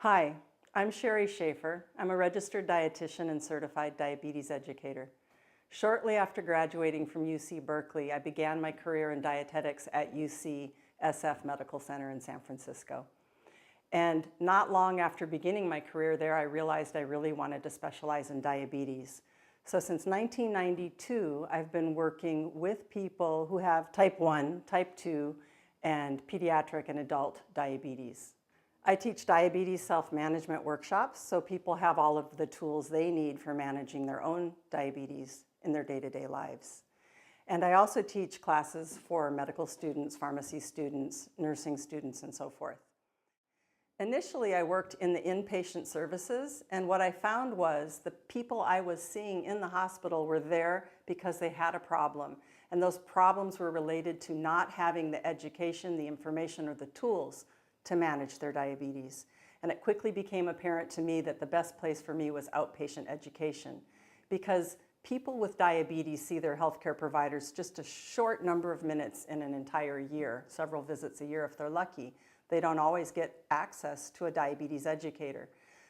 Hi, I'm Sherri Shafer. I'm a registered dietitian and certified diabetes educator. Shortly after graduating from UC Berkeley, I began my career in dietetics at UCSF Medical Center in San Francisco. And not long after beginning my career there, I realized I really wanted to specialize in diabetes. So since 1992, I've been working with people who have type 1, type 2, and pediatric and adult diabetes. I teach diabetes self-management workshops, so people have all of the tools they need for managing their own diabetes in their day-to-day lives. And I also teach classes for medical students, pharmacy students, nursing students, and so forth. Initially, I worked in the inpatient services, and what I found was the people I was seeing in the hospital were there because they had a problem. And those problems were related to not having the education, the information, or the tools to manage their diabetes. And it quickly became apparent to me that the best place for me was outpatient education, because people with diabetes see their healthcare providers just a short number of minutes in an entire year, several visits a year if they're lucky. They don't always get access to a diabetes educator.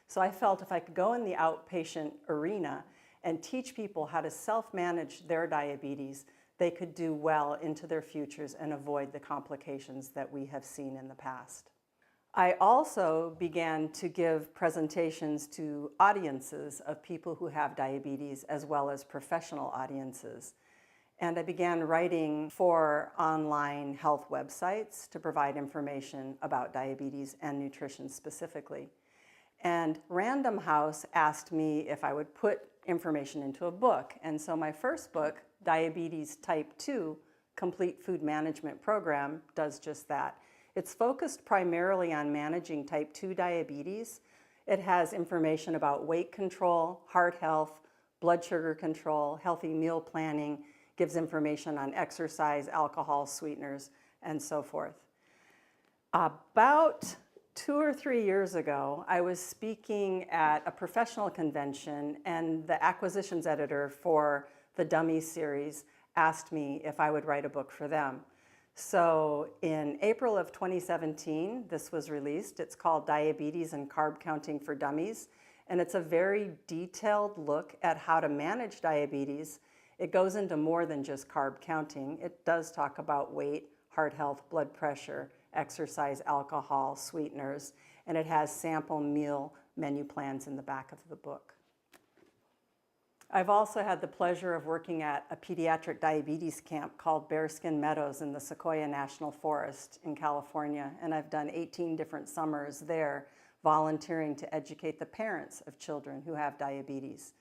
So I felt if I could go in the outpatient arena and teach people how to self-manage their diabetes, they could do well into their futures and avoid the complications that we have seen in the past. I also began to give presentations to audiences of people who have diabetes as well as professional audiences. And I began writing for online health websites to provide information about diabetes and nutrition specifically. And Random House asked me if I would put information into a book. And so my first book, Diabetes Type 2, Complete Food Management Program, does just that. It's focused primarily on managing type 2 diabetes. It has information about weight control, heart health, blood sugar control, healthy meal planning, gives information on exercise, alcohol, sweeteners, and so forth. About 2 or 3 years ago, I was speaking at a professional convention, and the acquisitions editor for the Dummies series asked me if I would write a book for them. So in April of 2017, this was released. It's called Diabetes and Carb Counting for Dummies, and it's a very detailed look at how to manage diabetes. It goes into more than just carb counting. It does talk about weight, heart health, blood pressure, exercise, alcohol, sweeteners, and it has sample meal menu plans in the back of the book. I've also had the pleasure of working at a pediatric diabetes camp called Bearskin Meadows in the Sequoia National Forest in California, and I've done 18 different summers there volunteering to educate the parents of children who have diabetes.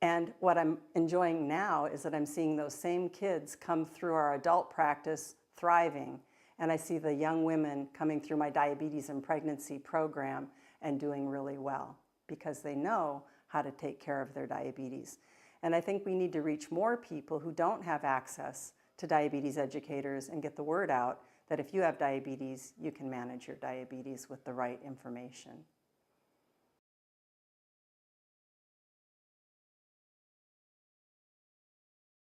And what I'm enjoying now is that I'm seeing those same kids come through our adult practice thriving, and I see the young women coming through my diabetes and pregnancy program and doing really well because they know how to take care of their diabetes. And I think we need to reach more people who don't have access to diabetes educators and get the word out that if you have diabetes, you can manage your diabetes with the right information.